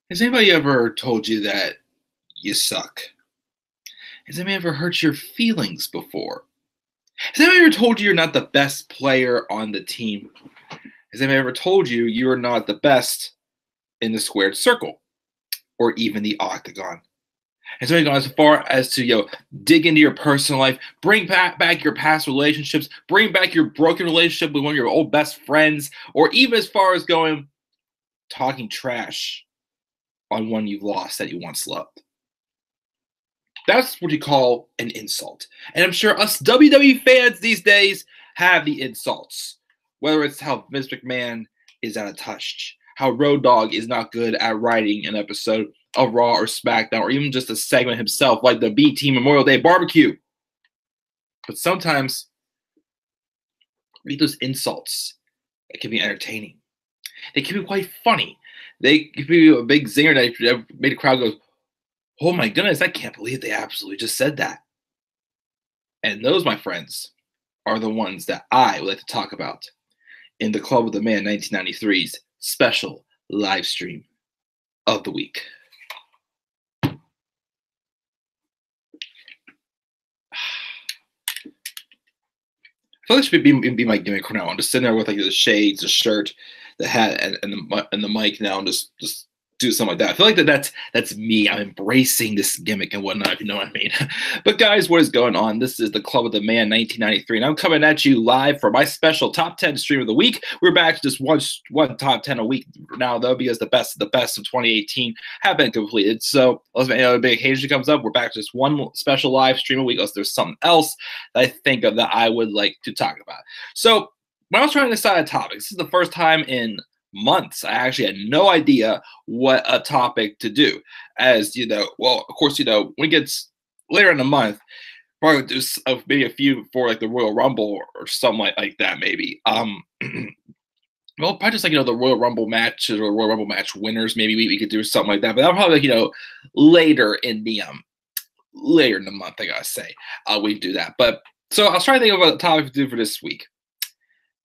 Has anybody ever told you that you suck? Has anybody ever hurt your feelings before? Has anybody ever told you you're not the best player on the team? Has anybody ever told you you're not the best in the squared circle or even the octagon? Has anybody gone as far as to dig into your personal life, bring back your past relationships, bring back your broken relationship with one of your old best friends, or even as far as going talking trash on one you've lost that you once loved? That's what you call an insult. And I'm sure us WWE fans these days have the insults. Whether it's how Vince McMahon is out of touch, how Road Dogg is not good at writing an episode of Raw or SmackDown, or even just a segment himself, like the B Team Memorial Day Barbecue. But sometimes read those insults. It can be entertaining. They can be quite funny. They can be a big zinger that made the crowd go, "Oh my goodness, I can't believe they absolutely just said that." And those, my friends, are the ones that I would like to talk about in the Club of the Man 1993's special live stream of the week. I feel like this should be my gimmick for now. I'm just sitting there with like the shades, the shirt, the hat, and the mic now, and just do something like that. I feel like that's me. I'm embracing this gimmick and whatnot, if you know what I mean. But guys, what is going on? This is the Club of the Man 1993, and I'm coming at you live for my special top 10 stream of the week. We're back to just one top 10 a week now, though, because the best of 2018 have been completed. So unless any big occasion comes up, we're back to just one special live stream a week, unless there's something else that I think of that I would like to talk about. So when I was trying to decide a topic, this is the first time in months I actually had no idea what a topic to do. As you know, well, of course, when it gets later in the month, probably do maybe a few for like the Royal Rumble or something like that, maybe. Well, probably just like the Royal Rumble matches or Royal Rumble match winners. Maybe we could do something like that. But that'll probably like later in the month. I gotta say, we do that. But so I was trying to think of a topic to do for this week.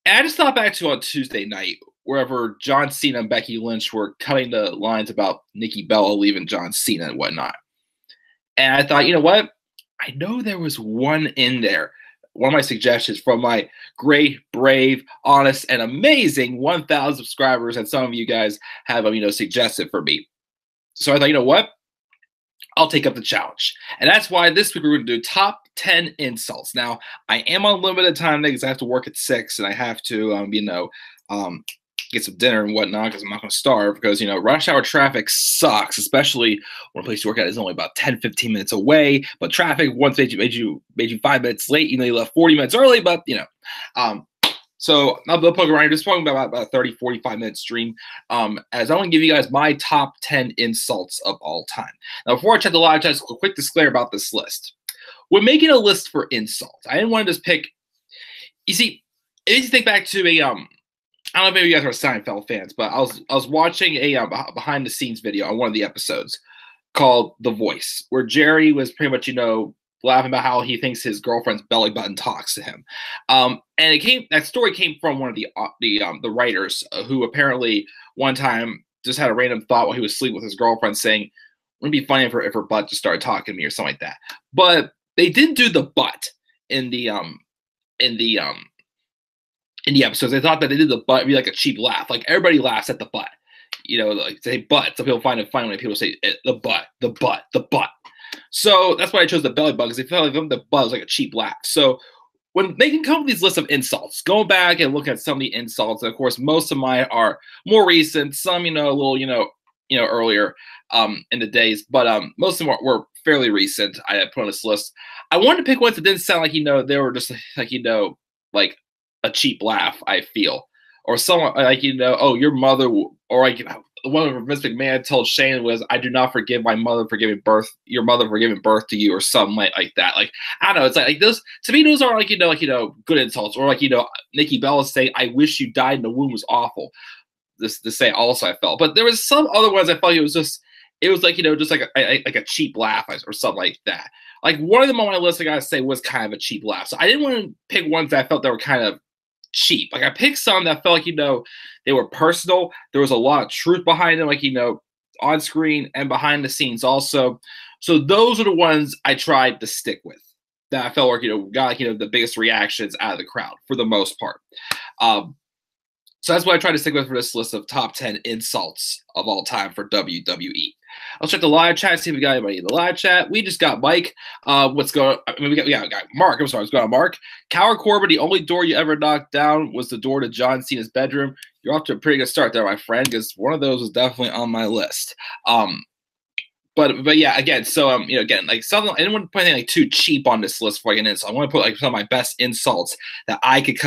And I just thought back to on Tuesday night, wherever John Cena and Becky Lynch were cutting the lines about Nikki Bella leaving John Cena and whatnot. And I thought, you know what? I know there was one in there. One of my suggestions from my great, brave, honest, and amazing 1,000 subscribers that some of you guys have, suggested for me. So I thought, you know what? I'll take up the challenge. And that's why this week we're going to do top 10 insults. Now, I am on limited time because I have to work at 6 and I have to, get some dinner and whatnot because I'm not going to starve because, rush hour traffic sucks, especially when a place you work at is only about 10, 15 minutes away. But traffic once made you 5 minutes late. You left 40 minutes early, but, so I'll poke around. Just talking about a 30, 45-minute stream as I want to give you guys my top 10 insults of all time. Now, before I check the live chat, just a quick disclaimer about this list. When making a list for insults, I didn't want to just pick. You see, it makes you think back to a I don't know if you guys are Seinfeld fans, but I was watching a behind the scenes video on one of the episodes called "The Voice," where Jerry was pretty much laughing about how he thinks his girlfriend's belly button talks to him, and that story came from one of the writers who apparently one time just had a random thought while he was asleep with his girlfriend, saying, "Wouldn't it be funny if her butt just started talking to me or something like that?" But they didn't do the butt in the episodes. They thought that they did the butt be like a cheap laugh. Like everybody laughs at the butt. Like say butt. Some people find it funny when people say the butt, the butt, the butt. So that's why I chose the belly button, because they felt like the butt was like a cheap laugh. So when they can come up with these lists of insults, go back and look at some of the insults. And of course, most of mine are more recent. Some, a little, earlier in the days, but most of them were fairly recent. I put on this list. I wanted to pick ones that didn't sound like they were just like like a cheap laugh, I feel, or someone like oh, your mother, or like one of Vince McMahon told Shane was, "I do not forgive my mother for giving birth, your mother for giving birth to you," or something like that. Like I don't know, it's like those to me, those are like good insults, or like Nikki Bella saying, "I wish you died in the womb" was awful. This to say also I felt, but there was some other ones I felt it was like just like a cheap laugh or something like that. Like one of them on my list, I gotta say, was kind of a cheap laugh. So I didn't want to pick ones that I felt that were kind of cheap. Like I picked some that felt like they were personal. There was a lot of truth behind them. Like on screen and behind the scenes also. So those are the ones I tried to stick with that I felt like, got like, the biggest reactions out of the crowd for the most part. So that's what I tried to stick with for this list of top 10 insults of all time for WWE. I'll check the live chat, see if we got anybody in the live chat. We just got Mike. What's going on? I mean, we got Mark. I'm sorry, what's going on, Mark? Coward Corbin, the only door you ever knocked down was the door to John Cena's bedroom. You're off to a pretty good start there, my friend, because one of those was definitely on my list. But yeah, again, so again, like something, I didn't want to put anything like too cheap on this list before I get in. So I want to put like some of my best insults that I could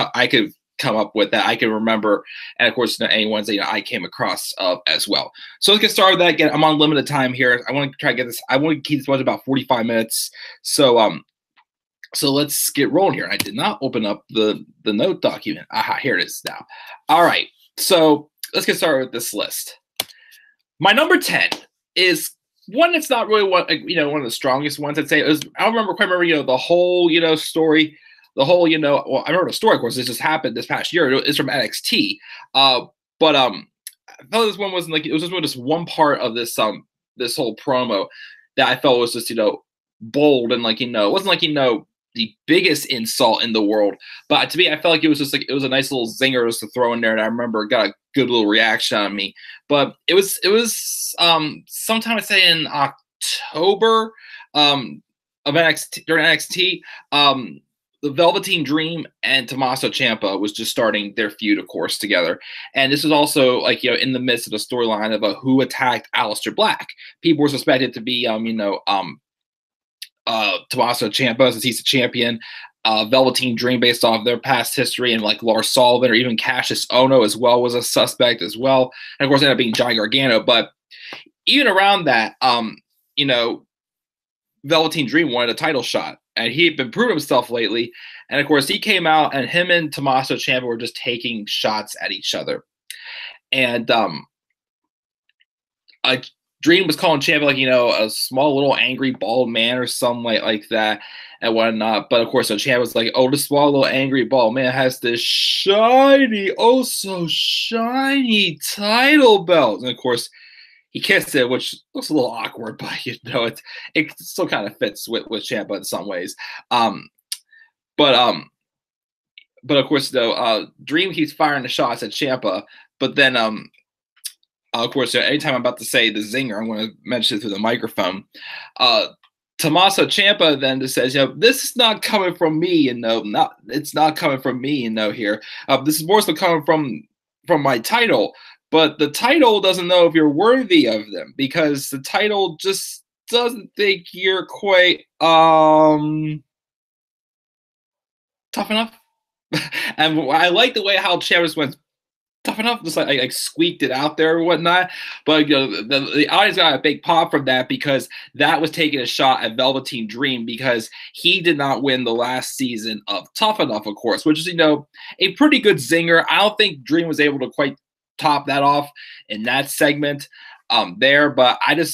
come up with that I can remember, and of course any ones that I came across as well. So let's get started with that. Again, I'm on limited time here. I want to try to get this. I want to keep this one about 45 minutes. So so let's get rolling here. I did not open up the note document. Aha, here it is now. All right, so let's get started with this list. My number 10 is one that's not really one of the strongest ones. I'd say I don't quite remember the whole story. The whole, well, I remember the story, of course, this just happened this past year. It's from NXT. But I felt this one wasn't like, it was just one part of this this whole promo that I felt was just, bold and like, it wasn't like, the biggest insult in the world. But to me, I felt like it was just like, it was a nice little zinger just to throw in there. And I remember it got a good little reaction on me. But it was sometime I say in October of NXT, during NXT, the Velveteen Dream and Tommaso Ciampa was just starting their feud, of course, together. And this was also like, in the midst of the storyline of who attacked Aleister Black. People were suspected to be, Tommaso Ciampa, since he's the champion, Velveteen Dream based off their past history, and like Lars Sullivan or even Cassius Ohno as well was a suspect as well. And of course, ended up being Johnny Gargano. But even around that, Velveteen Dream wanted a title shot, and he had been proving himself lately. And of course, he came out, and him and Tommaso Ciampa were just taking shots at each other. And Dream was calling Ciampa like, a small little angry bald man or something like that and whatnot. But of course, so Ciampa was like, oh, this small little angry bald man has this shiny, oh so shiny title belt. And of course, he kissed it, which looks a little awkward, but it still kind of fits with Ciampa in some ways. But of course, though, Dream keeps firing the shots at Ciampa, but then of course, anytime I'm about to say the zinger, I'm going to mention it through the microphone. Tommaso Ciampa then just says, this is not coming from me, it's not coming from me, here. This is more so coming from my title. But the title doesn't know if you're worthy of them, because the title just doesn't think you're quite tough enough. And I like the way how Ciampa went tough enough, just like squeaked it out there or whatnot. But the audience got a big pop from that, because that was taking a shot at Velveteen Dream, because he did not win the last season of Tough Enough, of course, which is a pretty good zinger. I don't think Dream was able to quite top that off in that segment there, but I don't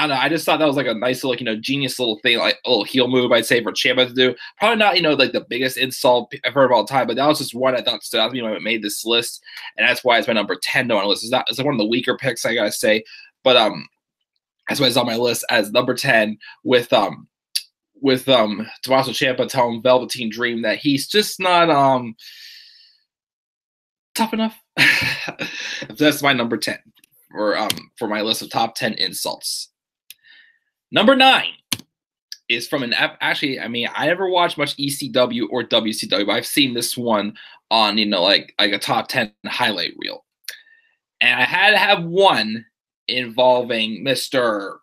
know. I just thought that was like a nice little, genius little thing, like a little heel move, I'd say, for Ciampa to do. Probably not, like the biggest insult I've heard of all time, but that was just one I thought stood out to me when I made this list, and that's why it's my number 10 on the list. It's one of the weaker picks, I gotta say, but that's why it's on my list as number 10 with Tommaso Ciampa telling Velveteen Dream that he's just not tough enough. That's my number 10 for my list of top 10 insults. Number 9 is from actually, I mean, I never watched much ECW or WCW, but I've seen this one on, like a top 10 highlight reel. And I had to have one involving Mr.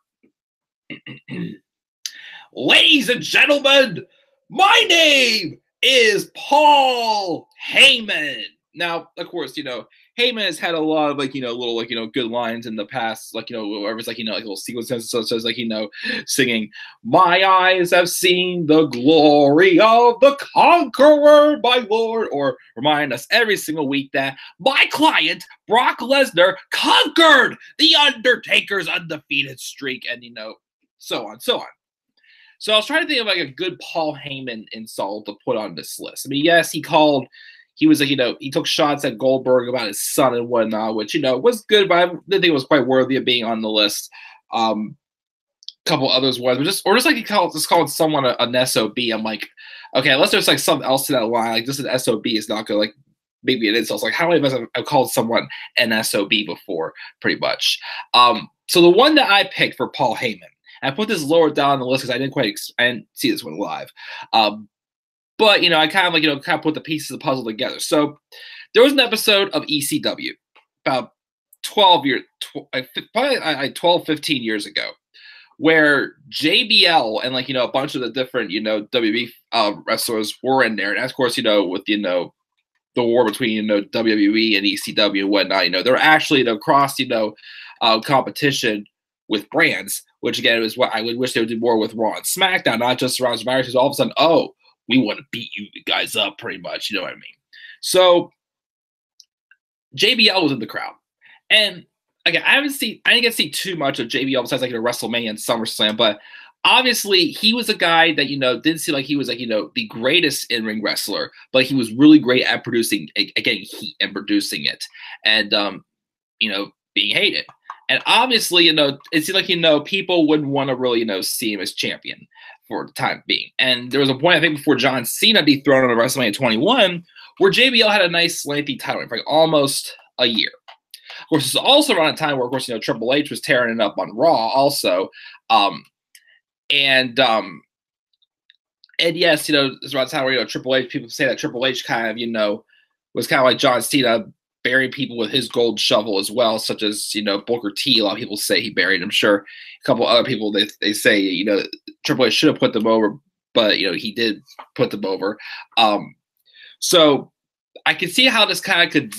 Ladies and gentlemen, my name is Paul Heyman. Now, of course, Heyman has had a lot of little good lines in the past, wherever it's little sequences, so it's singing, "My eyes have seen the glory of the conqueror, my lord," or remind us every single week that my client Brock Lesnar conquered the Undertaker's undefeated streak, and so on. So I was trying to think of a good Paul Heyman insult to put on this list. I mean, yes, he called he was like, he took shots at Goldberg about his son and whatnot, which, was good, but I didn't think it was quite worthy of being on the list. Couple others was, but just like calling someone an SOB. I'm like, okay, unless there's like something else to that line, like just an SOB is not good. Like maybe it is. So I was like, how many of us have called someone an SOB before? Pretty much. So the one that I picked for Paul Heyman, and I put this lower down on the list because I didn't see this one live. But I kind of put the pieces of the puzzle together. So there was an episode of ECW about 12 years, probably 12, 15 years ago, where JBL and a bunch of the different WWE wrestlers were in there, and of course with the war between WWE and ECW and whatnot, they're actually across competition with brands, which again is what I would wish they would do more with Raw and SmackDown, not just Raw and SmackDown, because all of a sudden, oh, we want to beat you guys up, pretty much, you know what I mean? So JBL was in the crowd, and again, I didn't get to see too much of JBL besides WrestleMania and SummerSlam, but obviously he was a guy that didn't seem like he was the greatest in-ring wrestler, but he was really great at getting heat and producing it, and being hated. And obviously, it seemed like people wouldn't want to really see him as champion for the time being. And there was a point, I think, before John Cena dethroned him at WrestleMania 21, where JBL had a nice lengthy title reign for almost a year. Of course, it's also around a time where, of course, Triple H was tearing it up on Raw also. And yes, it's around a time where, Triple H, people say that Triple H kind of, was kind of like John Cena, burying people with his gold shovel as well, such as, Booker T. A lot of people say he buried him. Sure, a couple other people, they say, Triple H should have put them over, but, he did put them over. So I can see how this kind of could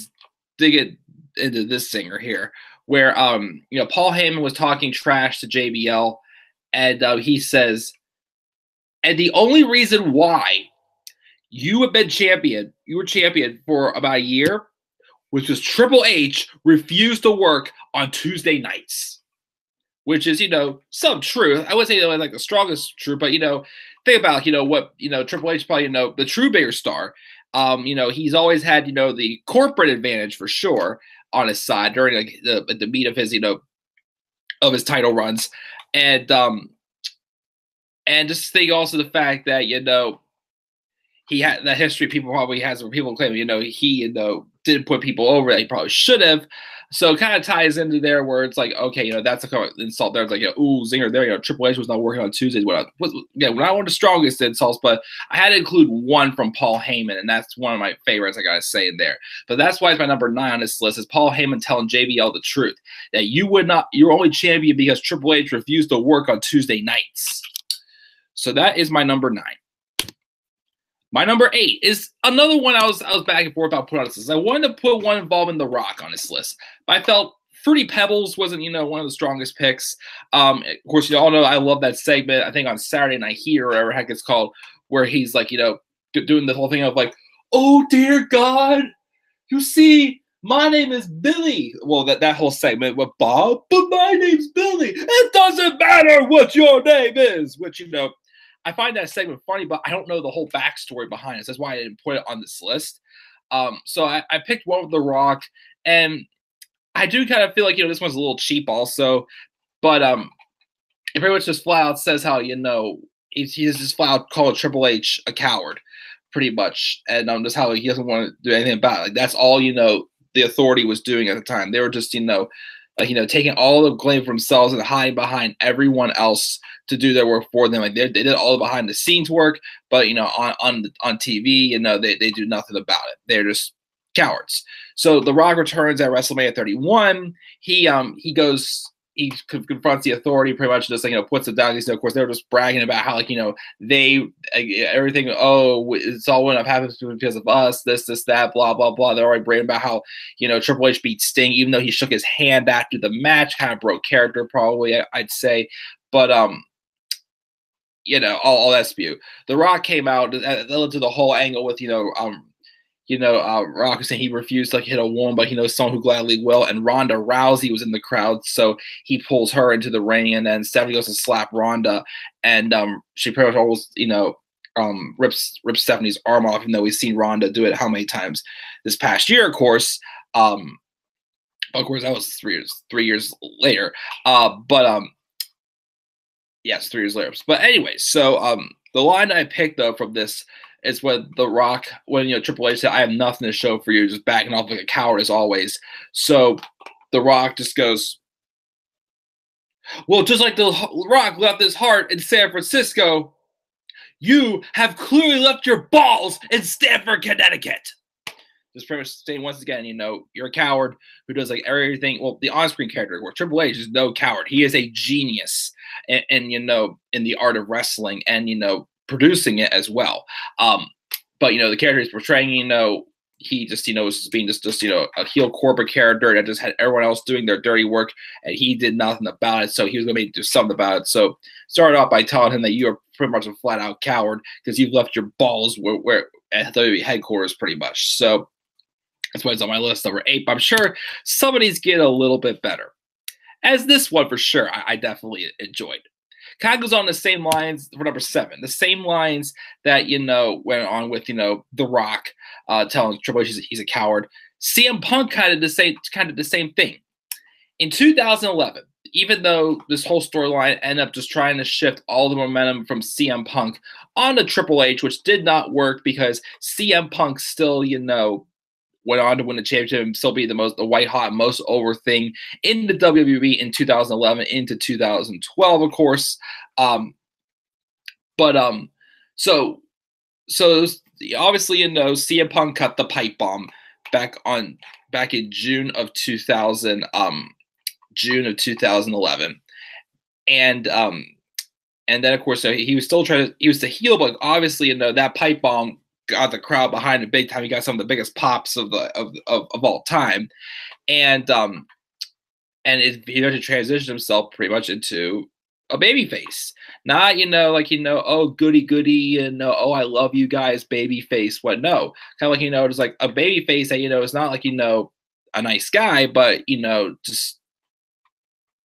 dig it into this singer here, where Paul Heyman was talking trash to JBL, and he says, and the only reason why you were champion for about a year was because Triple H refused to work on Tuesday nights, which is some truth. I wouldn't say like the strongest truth, but think about what Triple H probably the true bigger star. He's always had the corporate advantage for sure on his side during the meat of his of his title runs, and just think also the fact that he had that history people probably has where people claim he didn't put people over that he probably should have. So it kind of ties into there where it's like, okay, that's a kind of insult there. It's like, ooh, zinger there. Triple H was not working on Tuesdays. Not one of the strongest insults, but I had to include one from Paul Heyman, and that's one of my favorites. I gotta say in there. But that's why it's my number 9 on this list is Paul Heyman telling JBL the truth that you're only champion because Triple H refused to work on Tuesday nights. So that is my number 9. My number 8 is another one I was back and forth about putting on this list. I wanted to put one involving The Rock on this list, but I felt Fruity Pebbles wasn't, one of the strongest picks. Of course, you all know I love that segment, I think on Saturday Night Heat or whatever the heck it's called, where he's like, doing the whole thing of like, oh dear God, you see, my name is Billy. Well, that whole segment with Bob, but my name's Billy. It doesn't matter what your name is, which, I find that segment funny, but I don't know the whole backstory behind it. That's why I didn't put it on this list. So I picked one with The Rock, and I do kind of feel like, this one's a little cheap also, but it pretty much just flat out says how, he's just flat out called Triple H a coward, pretty much, and just how he doesn't want to do anything about it. Like, that's all, the authority was doing at the time. They were just, taking all the blame for themselves and hiding behind everyone else to do their work for them. Like they did all the behind the scenes work, but on TV, they do nothing about it. They're just cowards. So The Rock returns at WrestleMania 31. He confronts the authority, pretty much just puts it down. Of course, they were just bragging about how everything. Oh, it's all what happened because of us. This, that, blah, blah, blah. They're already bragging about how Triple H beat Sting, even though he shook his hand after the match. Kind of broke character, probably I'd say, but all that spew. The Rock came out. That led to the whole angle with Rock was saying he refused to hit a woman, but he knows someone who gladly will. And Ronda Rousey was in the crowd, so he pulls her into the ring, and then Stephanie goes to slap Ronda, and she pretty much almost rips Stephanie's arm off, even though we've seen Ronda do it how many times this past year, of course. Of course, that was 3 years later. Yes, 3 years later. But anyway, so the line I picked though from this is when The Rock, when Triple H said, "I have nothing to show for you," just backing off like a coward as always. So The Rock just goes, "Well, just like The Rock left his heart in San Francisco, you have clearly left your balls in Stamford, Connecticut." Just pretty much saying once again, you're a coward who does like everything. Well, the on-screen character, where Triple H is no coward. He is a genius, and in the art of wrestling, and producing it as well. But the character he's portraying, he just was being just a heel corporate character that just had everyone else doing their dirty work, and he did nothing about it. So he was going to do something about it. So started off by telling him that you are pretty much a flat out coward because you've left your balls where at WWE headquarters, pretty much. So that's why it's on my list, number 8. But I'm sure some of these get a little bit better. As this one, for sure, I definitely enjoyed. Kind of goes on the same lines for number 7. The same lines that, went on with, The Rock telling Triple H he's a coward. CM Punk kind of the same thing. In 2011, even though this whole storyline ended up just trying to shift all the momentum from CM Punk onto Triple H, which did not work because CM Punk still, went on to win the championship and still be the white hot, most over thing in the WWE in 2011 into 2012, of course. So obviously, CM Punk cut the pipe bomb back in June of 2011, and then of course he was still he was the heel, but obviously that pipe bomb got the crowd behind him big time. He got some of the biggest pops of all time, and he had to transition himself pretty much into a babyface. Not oh goody oh I love you guys babyface. What no, kind of like it's like a babyface that it's not like a nice guy, but just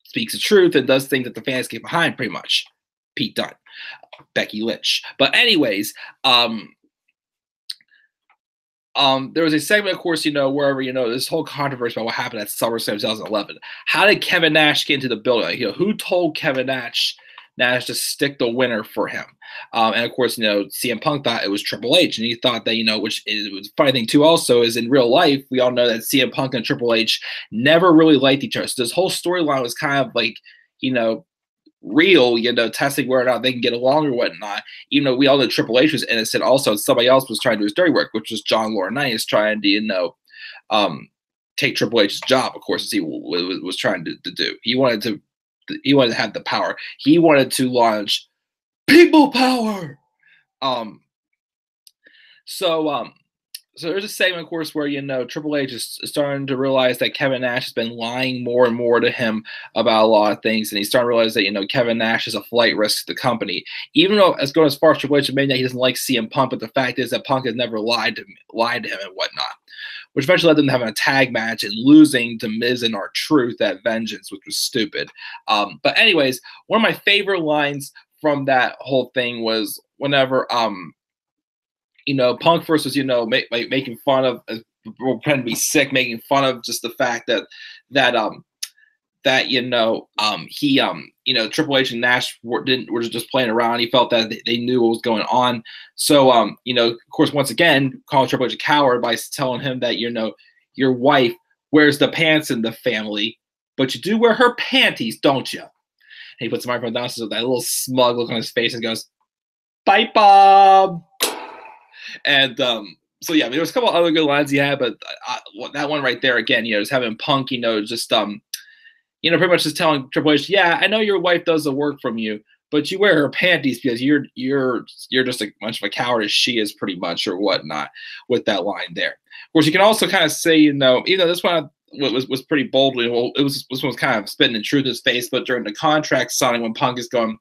speaks the truth and does things that the fans get behind. Pretty much, Pete Dunne, Becky Lynch. But anyways, there was a segment, of course, wherever, this whole controversy about what happened at SummerSlam 2011. How did Kevin Nash get into the building? Like, who told Kevin Nash to stick the winner for him? And of course, CM Punk thought it was Triple H, and he thought that, which was a funny thing too. Also, is in real life, we all know that CM Punk and Triple H never really liked each other. So this whole storyline was kind of like, real, testing whether or not they can get along or whatnot. Even though we all know Triple H was innocent, also somebody else was trying to do his dirty work, which was John Laurinaitis trying to, take Triple H's job, of course, as he was trying to do. He wanted to have the power. He wanted to launch people power. So there's a segment, of course, where, Triple H is starting to realize that Kevin Nash has been lying more and more to him about a lot of things. And he's starting to realize that, Kevin Nash is a flight risk to the company. Even though it's going as far as Triple H admitting that he doesn't like CM Punk, but the fact is that Punk has never lied to him and whatnot. Which eventually led them to having a tag match and losing to Miz and R-Truth at Vengeance, which was stupid. But anyways, one of my favorite lines from that whole thing was whenever Punk first was, making fun of, pretending to be sick, making fun of just the fact that Triple H and Nash were just playing around. He felt that they knew what was going on. So, of course, once again, calling Triple H a coward by telling him that, your wife wears the pants in the family, but you do wear her panties, don't you? And he puts the microphone down with that little smug look on his face and goes, "Pipe bomb." And so yeah, there was a couple other good lines he had, but that one right there again, just having Punk, just pretty much just telling Triple H, yeah, I know your wife does the work from you, but you wear her panties because you're just as much of a coward as she is, pretty much, or whatnot, with that line there. Of course, you can also kind of say, even though this one was pretty boldly, well, this one was kind of spitting in truth in his face, but during the contract signing, when Punk is going,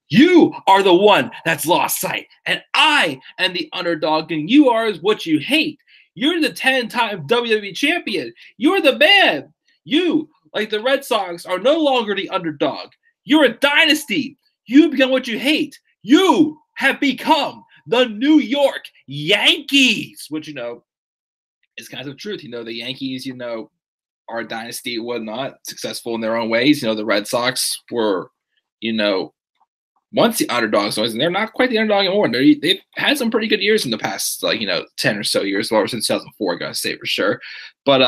"You are the one that's lost sight, and I am the underdog, and you are what you hate. You're the 10-time WWE champion. You're the man. You, like the Red Sox, are no longer the underdog. You're a dynasty. You become what you hate. You have become the New York Yankees, which, is kind of the truth. The Yankees, are a dynasty and whatnot, successful in their own ways. The Red Sox were, once the underdogs, and they're not quite the underdog anymore. They've had some pretty good years in the past, 10 or so years, well, since 2004, I gotta say for sure. But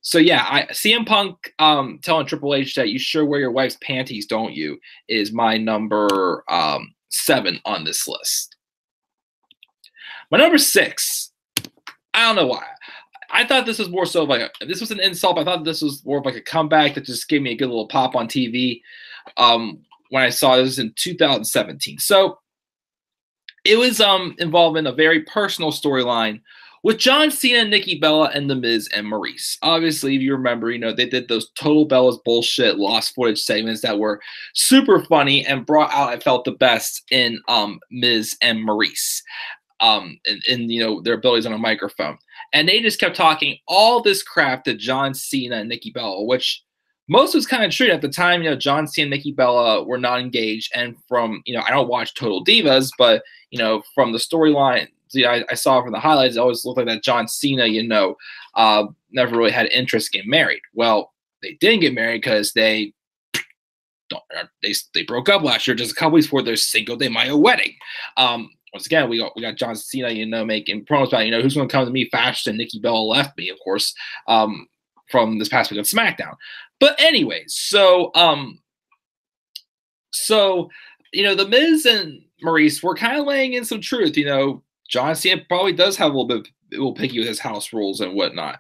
so yeah, CM Punk telling Triple H that you sure wear your wife's panties, don't you? Is my number 7 on this list. My number 6, I don't know why. I thought this was more so this was an insult. But I thought this was more of a comeback that just gave me a good little pop on TV when I saw this in 2017. So it was involving a very personal storyline with John Cena, Nikki Bella, and The Miz and Maurice. Obviously, if you remember, they did those Total Bella's bullshit lost footage segments that were super funny and brought out, I felt, the best in Miz and Maurice. In their abilities on a microphone. And they just kept talking all this crap to John Cena and Nikki Bella, which most was kind of true. At the time, John Cena and Nikki Bella were not engaged. And from, I don't watch Total Divas, but, from the storyline I saw from the highlights, it always looked like that John Cena, never really had interest in getting married. Well, they didn't get married because they broke up last year, just a couple weeks before their Cinco de Mayo wedding. Once again, we got John Cena, making promos about, who's going to come to me faster than Nikki Bella left me, of course, from this past week on SmackDown. But anyways, so The Miz and Maurice were kind of laying in some truth. John Cena probably does have a little picky with his house rules and whatnot.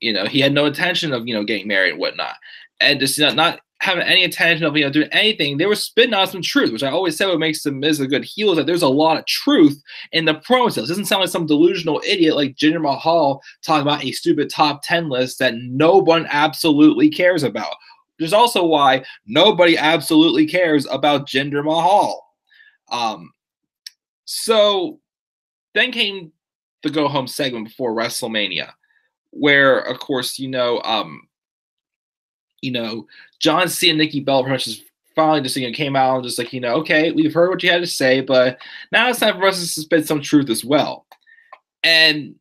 He had no intention of, getting married and whatnot. And just not having any intention of doing anything. They were spitting out some truth, which I always said what makes The Miz a good heel is that there's a lot of truth in the promos. It doesn't sound like some delusional idiot like Jinder Mahal talking about a stupid top 10 list that no one absolutely cares about. There's also why nobody absolutely cares about Jinder Mahal. So then came the go home segment before WrestleMania, where of course John Cena and Nikki Bella pretty much just finally just came out and just okay, we've heard what you had to say, but now it's time for us to spit some truth as well. And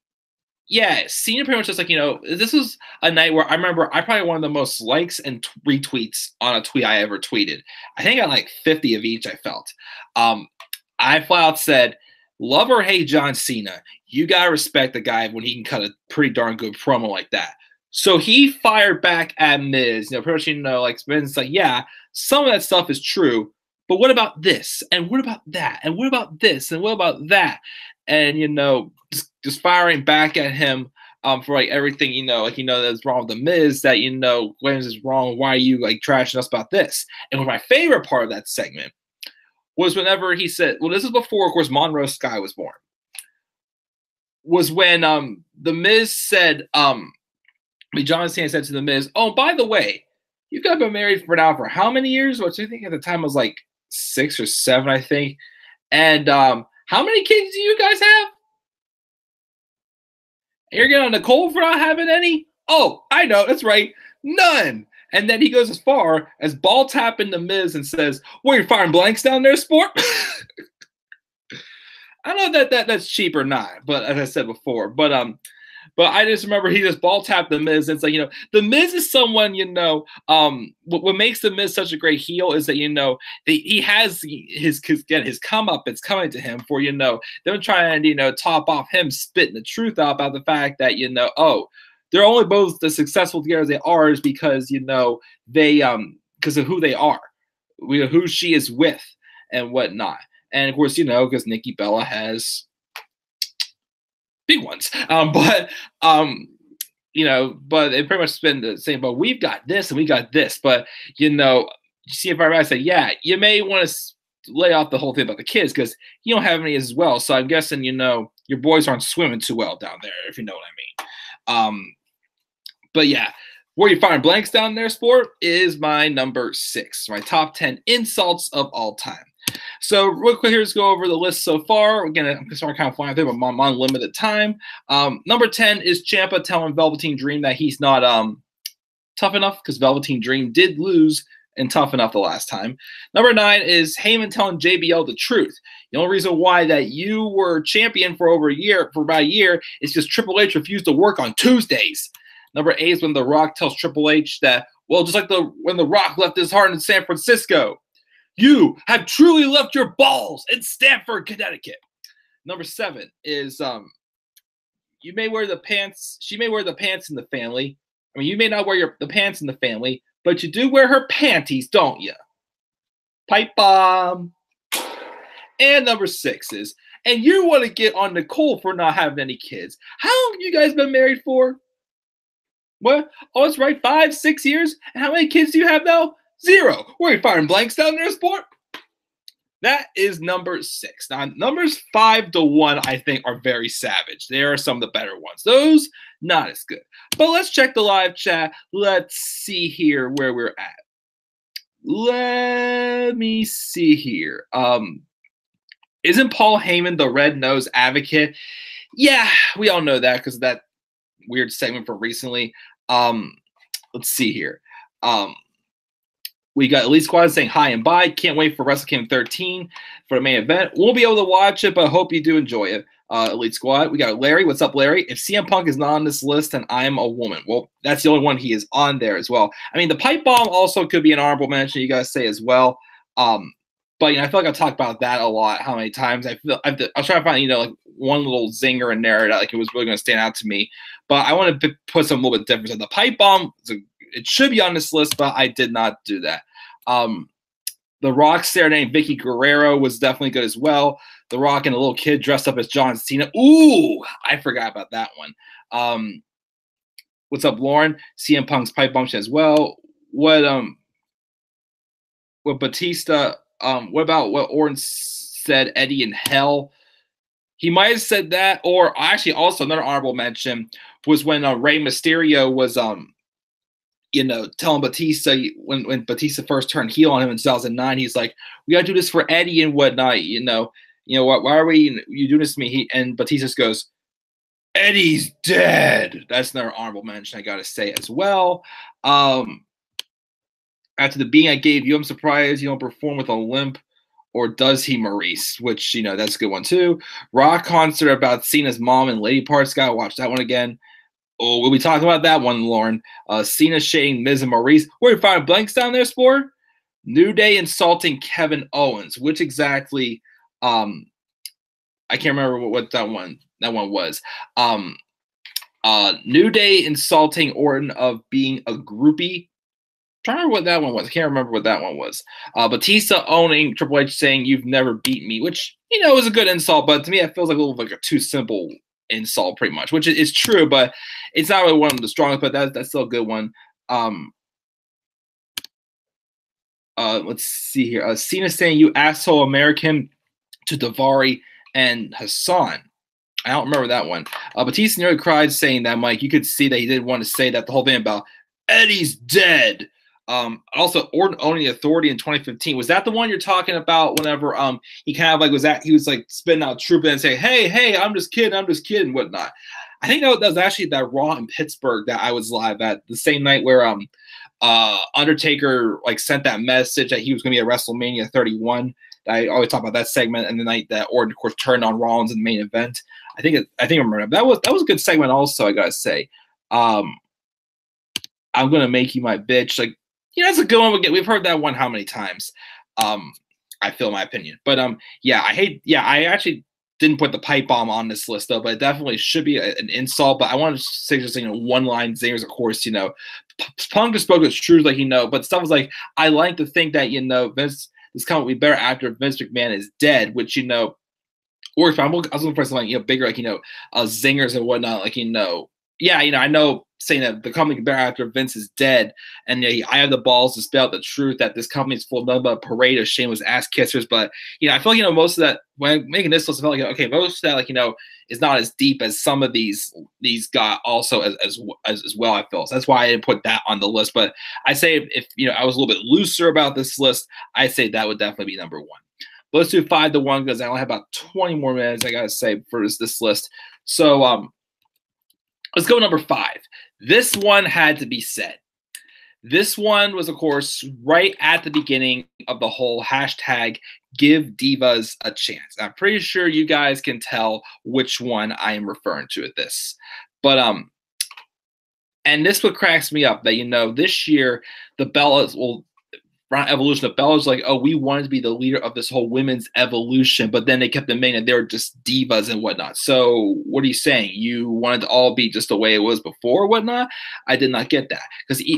yeah, Cena pretty much just this was a night where I remember I probably one of the most likes and retweets on a tweet I ever tweeted. I think I got 50 of each, I felt. I flat out said, love or hate John Cena, you gotta respect the guy when he can cut a pretty darn good promo like that. So he fired back at Miz, pretty much, Miz yeah, some of that stuff is true, but what about this? And what about that? And what about this? And what about that? And, just firing back at him for everything, that's wrong with the Miz, that, Williams is wrong. Why are you trashing us about this? And my favorite part of that segment was whenever he said, well, this is before, of course, Monroe Sky was born, was when the Miz said, John Cena said to the Miz, oh, by the way, you guys have been married for how many years? Which I think at the time was 6 or 7, I think. And how many kids do you guys have? You're getting on Nicole for not having any? Oh, I know, that's right, none. And then he goes as far as ball tapping the Miz and says, well, you're firing blanks down there, sport? I don't know that's cheap or not, but as I said before, but I just remember he just ball tapped the Miz. And it's the Miz is someone, what makes the Miz such a great heel is that, he has his come up, it's coming to him for, them trying to, top off him spitting the truth out about the fact that, they're only both as successful together as they are is because, they, because of who they are, who she is with and whatnot. And of course, because Nikki Bella has big ones. But it pretty much been the same, but we've got this and we got this. But, you see if I say, yeah, you may want to lay off the whole thing about the kids because you don't have any as well. So I'm guessing, your boys aren't swimming too well down there, if you know what I mean. But yeah, where you find blanks down there, sport, is my number 6, my top 10 insults of all time. So real quick, here, let's go over the list so far. Again, I'm sorry, kind of flying through, but I'm on limited time. Number 10 is Ciampa telling Velveteen Dream that he's not tough enough because Velveteen Dream did lose and Tough Enough the last time. Number 9 is Heyman telling JBL the truth. The only reason why that you were champion for about a year, is because Triple H refused to work on Tuesdays. Number 8 is when The Rock tells Triple H that, well, just like when The Rock left his heart in San Francisco, you have truly left your balls in Stamford, Connecticut. Number 7 is you may wear the pants. She may wear the pants in the family. I mean, you may not wear the pants in the family, but you do wear her panties, don't you? Pipe bomb. And number 6 is, and you want to get on Nicole for not having any kids. How long have you guys been married for? What? Oh, that's right, 5, 6 years? And how many kids do you have now? 0. Were you firing blanks down there, sport? That is number 6. Now, numbers 5 to 1, I think, are very savage. They are some of the better ones. Those, not as good. But let's check the live chat. Let's see here where we're at. Let me see here. Isn't Paul Heyman the red-nosed advocate? Yeah, we all know that because of that weird segment from recently. Let's see here. We got Elite Squad saying hi and bye. Can't wait for Wrestle Kingdom 13 for the main event. Won't be able to watch it, but I hope you do enjoy it. Elite Squad. We got Larry. What's up, Larry? If CM Punk is not on this list, then I'm a woman. Well, that's the only one he is on there as well. I mean, the pipe bomb also could be an honorable mention, you guys say as well. But I feel like I've talked about that a lot. How many times I was trying to find like one little zinger in there that it was really going to stand out to me. But I want to put some little bit different. So the pipe bomb, it should be on this list, but I did not do that. The Rock serenading Vicky Guerrero was definitely good as well. The Rock and a little kid dressed up as John Cena. Ooh, I forgot about that one. What's up, Lauren? CM Punk's pipe bomb as well. What Batista? What about what Orton said? Eddie in hell. He might have said that, or actually, also another honorable mention was when Rey Mysterio was telling Batista when Batista first turned heel on him in 2009, he's like, "We gotta do this for Eddie and whatnot." Why are you doing this to me? And Batista goes, "Eddie's dead." That's another honorable mention I gotta say as well. After the being I gave you, I'm surprised you don't perform with a limp, or does he, Maurice? Which that's a good one too. Rock concert about Cena's mom and Lady Parts. Gotta watch that one again. Oh, we'll be talking about that one, Lauren. Cena shading Miz and Maurice. Where you find blanks down there, Sport? New Day insulting Kevin Owens. Which exactly? I can't remember what that one was. New Day insulting Orton of being a groupie. I'm trying to remember what that one was. I can't remember what that one was. Batista owning Triple H saying you've never beat me, which is a good insult, but to me it feels like a too simple insult, pretty much, which is true, but it's not really one of the strongest, but that's still a good one. Let's see here. Cena saying you asshole American to Daivari and Hassan. I don't remember that one. Batista nearly cried saying that, Mike. You could see that he didn't want to say that, the whole thing about Eddie's dead. Also Orton owning the Authority in 2015. Was that the one you're talking about whenever he kind of he was spitting out truth and saying, hey, I'm just kidding and whatnot. I think that was actually that Raw in Pittsburgh that I was live at, the same night where Undertaker sent that message that he was gonna be at WrestleMania 31. I always talk about that segment, and the night that Orton of course turned on Rollins in the main event. I think I remember that was a good segment also, I gotta say. I'm gonna make you my bitch. That's a good one. We've heard that one how many times? I feel my opinion. But I actually didn't put the pipe bomb on this list though, but it definitely should be an insult. But I wanted to say just one line zingers, of course, Punk just spoke his truth, but stuff was I like to think that Vince, this company will be better after Vince McMahon is dead, which or if I was looking for something bigger, zingers and whatnot, I know saying that the company can better after Vince is dead, and I have the balls to spell out the truth that this company is full of nothing but a parade of shameless ass kissers. But I feel like most of that, when I'm making this list, I felt okay, most of that is not as deep as some of these got also as well. I feel so that's why I didn't put that on the list. But I say if I was a little bit looser about this list, I say that would definitely be number 1. But let's do 5 to 1 because I only have about 20 more minutes. I gotta say for this list. So let's go number 5. This one had to be said. This one was, of course, right at the beginning of the whole hashtag give divas a chance. I'm pretty sure you guys can tell which one I am referring to at this. But and this what cracks me up that this year the Bellas will around evolution of Bella's like, oh, we wanted to be the leader of this whole women's evolution, but then they kept admitting that they were just divas and whatnot. So what are you saying? You wanted to all be just the way it was before or whatnot? I did not get that.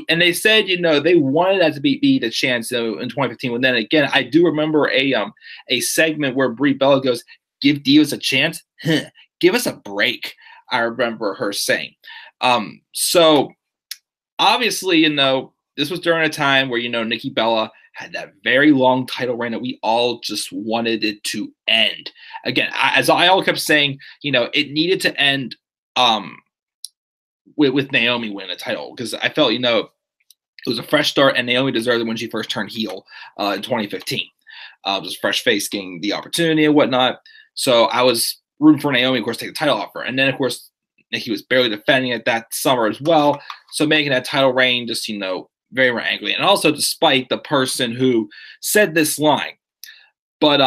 And they said, they wanted that to be the chance in 2015. And then again, I do remember a segment where Brie Bella goes, give divas a chance? Give us a break. I remember her saying. So obviously, this was during a time where, Nikki Bella had that very long title reign that we all just wanted it to end. Again, as I all kept saying, it needed to end with Naomi winning a title because I felt, it was a fresh start and Naomi deserved it when she first turned heel in 2015. It was a fresh face getting the opportunity and whatnot. So I was rooting for Naomi, of course, to take the title off her. And then, of course, Nikki was barely defending it that summer as well. So making that title reign just, very, very angry. And also despite the person who said this line. But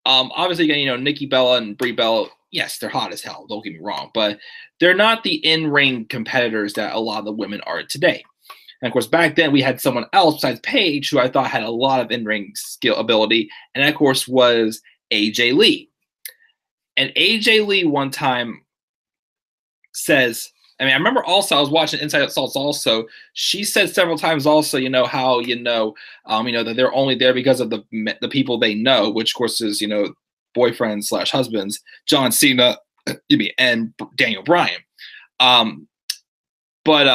obviously, again, Nikki Bella and Brie Bella, yes, they're hot as hell. Don't get me wrong. But they're not the in-ring competitors that a lot of the women are today. And, of course, back then we had someone else besides Paige who I thought had a lot of in-ring skill ability. And that, of course, was AJ Lee. And AJ Lee one time says, I remember also I was watching Inside Assaults also. She said several times also, how, that they're only there because of the people they know, which of course is, boyfriends / husbands, John Cena, and Daniel Bryan. But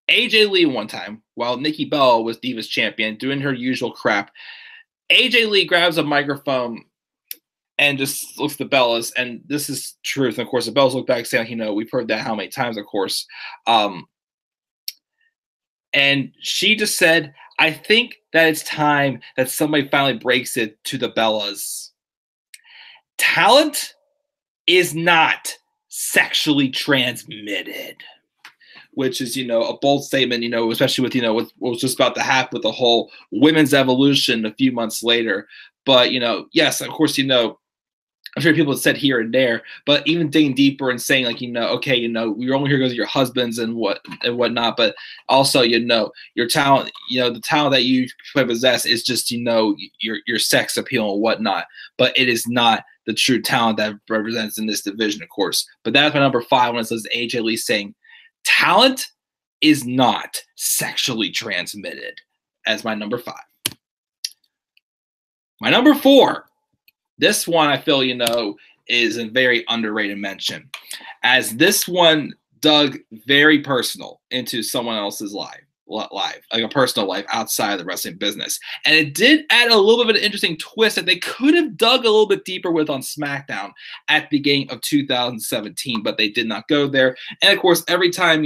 AJ Lee one time, while Nikki Bella was Divas champion, doing her usual crap, AJ Lee grabs a microphone and just looks at the Bellas, and this is truth. And of course, the Bellas look back saying, we've heard that how many times, of course. And she just said, I think that it's time that somebody finally breaks it to the Bellas. Talent is not sexually transmitted. Which is, a bold statement, especially with, what was just about to happen with the whole women's evolution a few months later. But, yes, of course, I'm sure people have said here and there, but even digging deeper and saying like, okay, you're only here because of your husbands and whatnot, but also, your talent, the talent that you possess is just, your sex appeal and whatnot, but it is not the true talent that represents in this division, of course. But that's my number 5 when it says AJ Lee saying, talent is not sexually transmitted as my number 5. My number 4. This one I feel, is a very underrated mention, as this one dug very personal into someone else's life, like a personal life outside of the wrestling business. And it did add a little bit of an interesting twist that they could have dug a little bit deeper with on SmackDown at the beginning of 2017, but they did not go there. And of course, every time,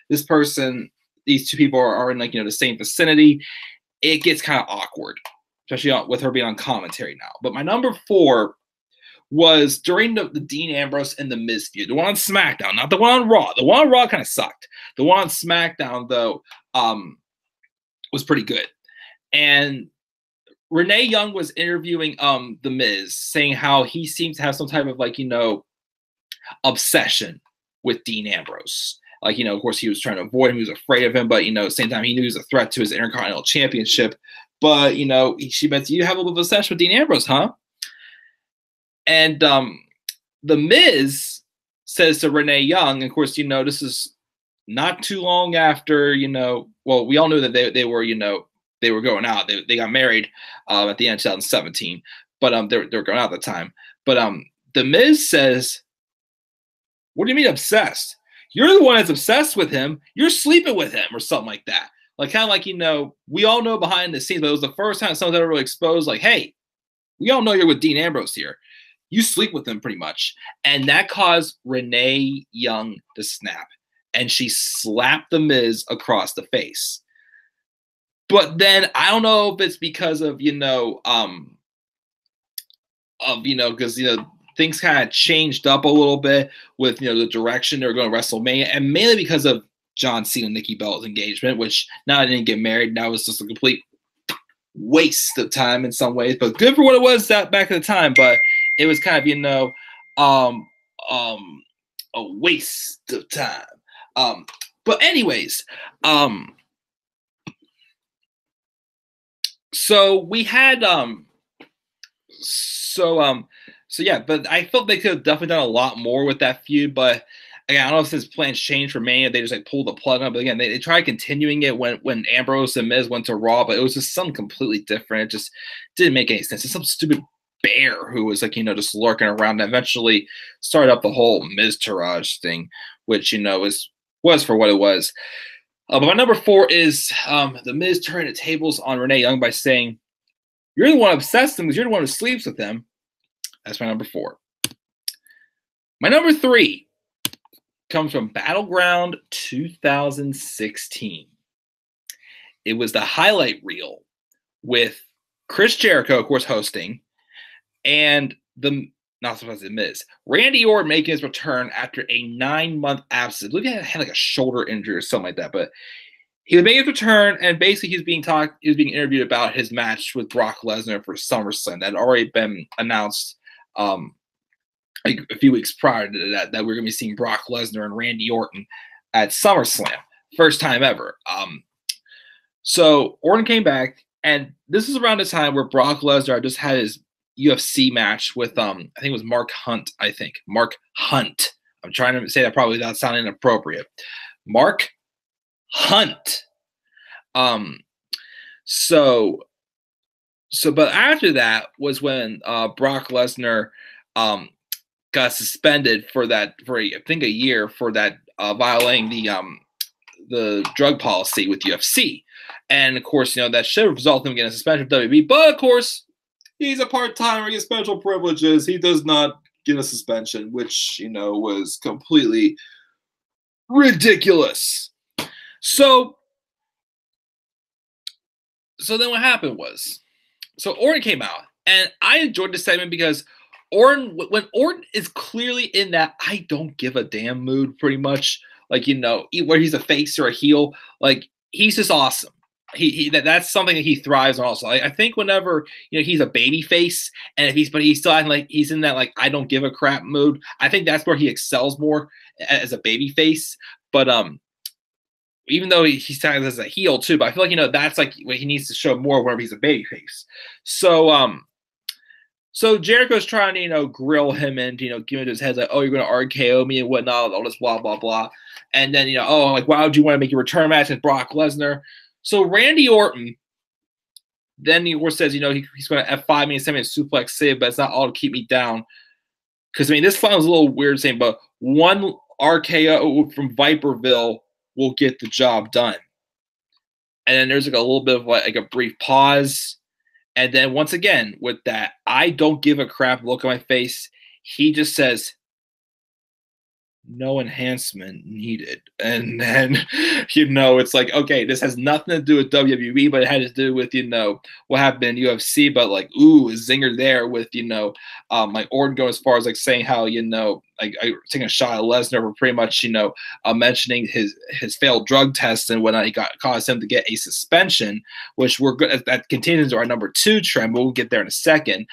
this person, these two people are in the same vicinity, it gets kind of awkward. Especially with her being on commentary now. But my number 4 was during the Dean Ambrose and the Miz feud. The one on SmackDown, not the one on Raw. The one on Raw kind of sucked. The one on SmackDown, though, was pretty good. And Renee Young was interviewing the Miz, saying how he seems to have some type of obsession with Dean Ambrose. Of course, he was trying to avoid him. He was afraid of him. But, at the same time, he knew he was a threat to his Intercontinental Championship. But, she bet you have a little obsession with Dean Ambrose, huh? And the Miz says to Renee Young, of course, this is not too long after, well, we all knew that they were, they were going out. They got married at the end of 2017. But they were going out at the time. But the Miz says, what do you mean obsessed? You're the one that's obsessed with him. You're sleeping with him or something like that. Kind of we all know behind the scenes, but it was the first time someone's ever really exposed, hey, we all know you're with Dean Ambrose here. You sleep with him pretty much. And that caused Renee Young to snap. And she slapped the Miz across the face. But then I don't know if it's because of, because, things kind of changed up a little bit with, the direction they were going to WrestleMania. And mainly because of John Cena and Nikki Bella's engagement, which now I didn't get married. Now it's just a complete waste of time in some ways, but good for what it was that back at the time. But it was kind of, um, um, a waste of time. But anyways, so we had so yeah, but I felt they could have definitely done a lot more with that feud. But again, I don't know if since plans changed for Mania, they just like pulled the plug on. But again, they tried continuing it when Ambrose and Miz went to Raw, but it was just something completely different. It just didn't make any sense. It's some stupid bear who was like, just lurking around and eventually started up the whole Miz Taraj thing, which, was for what it was. But my number 4 is the Miz turning the tables on Renee Young by saying, "You're the one obsessed with him because you're the one who sleeps with him." That's my number 4. My number 3 comes from Battleground 2016. It was the highlight reel with Chris Jericho, of course, hosting, and not supposed to Miz, Randy Orton making his return after a 9-month absence. I believe he had like a shoulder injury or something like that, but he was making his return, and basically he was being interviewed about his match with Brock Lesnar for SummerSlam that had already been announced like a few weeks prior to that we're going to be seeing Brock Lesnar and Randy Orton at SummerSlam, first time ever. So Orton came back, and this is around the time where Brock Lesnar just had his UFC match with I think it was Mark Hunt. Mark Hunt. I'm trying to say that probably without sounding inappropriate. Mark Hunt. But after that was when Brock Lesnar got suspended for I think a year for that violating the drug policy with UFC, and of course that should have resulted in him getting a suspension from WWE, but of course he's a part-timer, he gets special privileges, he does not get a suspension, which was completely ridiculous. So then what happened was, Orton came out, and I enjoyed this segment because when Orton is clearly in that I don't give a damn mood, pretty much, like, where he's a face or a heel, like, he's just awesome. That's something that he thrives on also. I think whenever, he's a baby face, and he's still acting like he's in that, like, I don't give a crap mood, I think that's where he excels more as a baby face. But, even though he's tagged as a heel too, but I feel like, that's like what he needs to show more whenever he's a babyface. So Jericho's trying to grill him and give him his head like, oh, you're gonna RKO me and whatnot, all this blah blah blah, and then oh, like, why would you want to make your return match with Brock Lesnar? So Randy Orton then he says he's going to F5 me and send me a suplex save, but it's not all to keep me down. Because this sounds a little weird saying, but one RKO from Viperville will get the job done. And then there's like a little bit of like a brief pause. And then once again, with that I don't give a crap look on my face, he just says, "No enhancement needed." And then, it's like, okay, this has nothing to do with WWE, but it had to do with, what happened in UFC. But like, ooh, a zinger there with, like Orton going as far as like saying how, like I taking a shot at Lesnar for pretty much, mentioning his failed drug test and whatnot. He caused him to get a suspension, which we're good. That continues to our number 2 trend, but we'll get there in a second.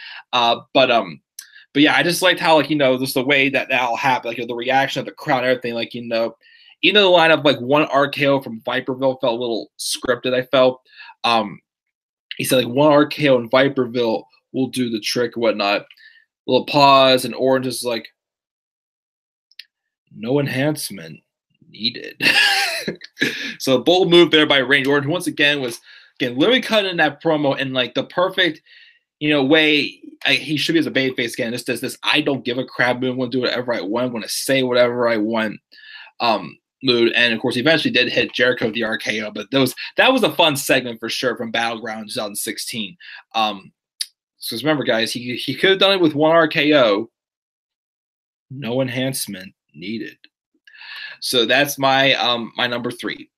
But yeah, I just liked how, like, just the way that all happened, like, the reaction of the crowd and everything, like, the lineup, like, one RKO from Viperville felt a little scripted, I felt. He said, like, one RKO in Viperville will do the trick or whatnot. A little pause, and Orange is like, "No enhancement needed." So a bold move there by Randy Orton, who once again was, literally cutting in that promo in, like, the perfect way he should be as a babyface again. This does this I don't give a crap mood. I'm going to do whatever I want. I'm going to say whatever I want mood. And of course, he eventually did hit Jericho with the RKO. But that was a fun segment for sure from Battleground 2016. So remember, guys, he could have done it with one RKO. No enhancement needed. So that's my my number 3.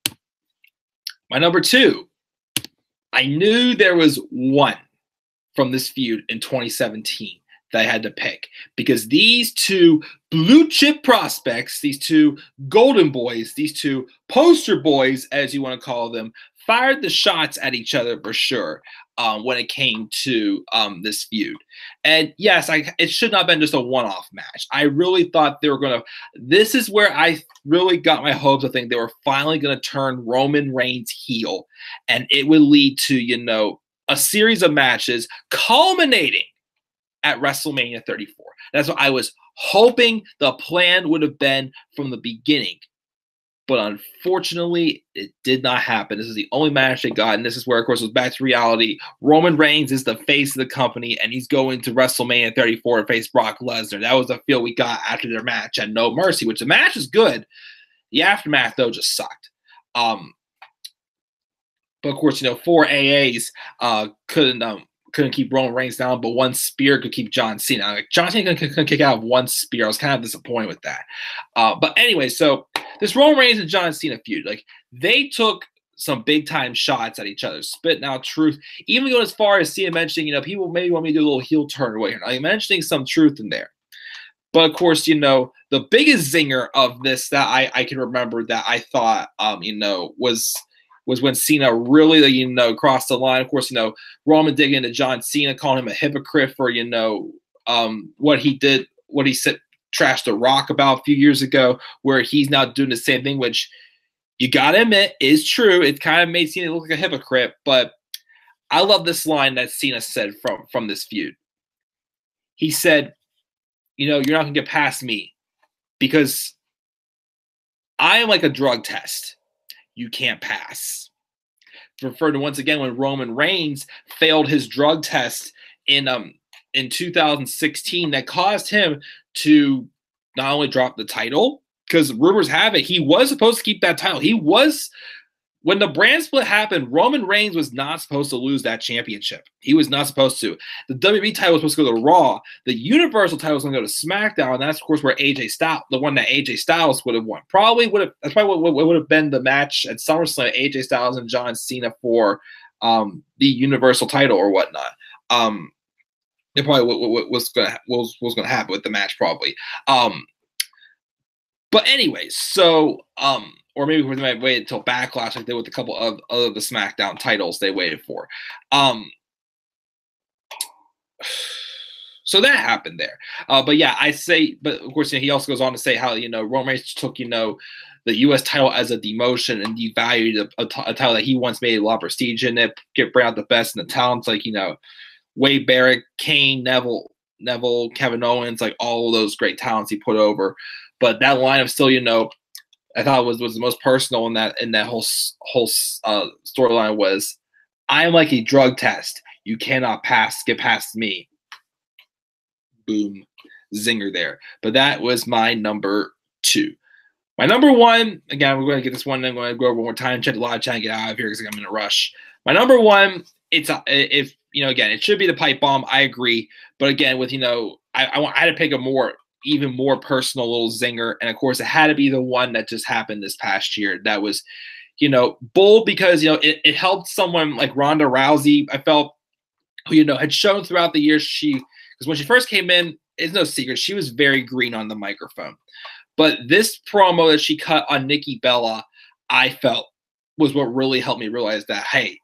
My number 2. I knew there was one from this feud in 2017 that I had to pick because these two blue chip prospects, these two golden boys, these two poster boys, as you want to call them, fired the shots at each other for sure when it came to this feud. And yes, it should not have been just a one-off match. I really thought they were going to. This is where I really got my hopes. I think they were finally going to turn Roman Reigns heel, and it would lead to, a series of matches culminating at WrestleMania 34. That's what I was hoping the plan would have been from the beginning. But unfortunately, it did not happen. This is the only match they got, and this is where, of course, it was back to reality. Roman Reigns is the face of the company, and he's going to WrestleMania 34 to face Brock Lesnar. That was the feel we got after their match at No Mercy, which the match is good. The aftermath, though, just sucked. But, of course, 4 AAs couldn't keep Roman Reigns down, but one spear could keep John Cena. Like, John Cena couldn't kick out of one spear. I was kind of disappointed with that. But anyway, so this Roman Reigns and John Cena feud, like, they took some big time shots at each other, spitting out truth, even going as far as Cena mentioning, people maybe want me to do a little heel turn away here. Like, mentioning some truth in there. But of course, the biggest zinger of this that I can remember that I thought, was when Cena really, crossed the line. Of course, Roman digging into John Cena, calling him a hypocrite for, what he did, what he said, trashed The Rock about a few years ago, where he's now doing the same thing, which you got to admit is true. It kind of made Cena look like a hypocrite, but I love this line that Cena said from this feud. He said, you're not going to get past me because I am like a drug test. You can't pass. Referred to once again when Roman Reigns failed his drug test in 2016, that caused him to not only drop the title, because rumors have it he was supposed to keep that title. When the brand split happened, Roman Reigns was not supposed to lose that championship. He was not supposed to. The WWE title was supposed to go to Raw. The Universal title was going to go to SmackDown. And that's, of course, where the one that AJ Styles would have won. That's probably what would have been the match at SummerSlam, AJ Styles and John Cena for the Universal title or whatnot. It probably was going to happen with the match, probably. But anyway, so or maybe we might wait until Backlash, like they did with a couple of other the SmackDown titles they waited for. So that happened there. But yeah, but of course, he also goes on to say how, Roman Reigns took, the U.S. title as a demotion and devalued a title that he once made a lot of prestige in it, bring out the best in the talents like, Wade Barrett, Kane, Neville, Kevin Owens, like all of those great talents he put over. But that line of still, I thought was the most personal in that whole storyline was, I am like a drug test. You cannot get past me. Boom, zinger there. But that was my number 2. My number 1, again, we're going to get this one. I'm going to go over one more time. Check a lot of trying to get out of here because I'm in a rush. My number 1, again, it should be the pipe bomb. I agree, but again, with I had to pick even more personal little zinger. And of course, it had to be the one that just happened this past year. That was, bold because, it helped someone like Ronda Rousey. I felt, who, had shown throughout the years because when she first came in, it's no secret, she was very green on the microphone. But this promo that she cut on Nikki Bella, I felt was what really helped me realize that, hey,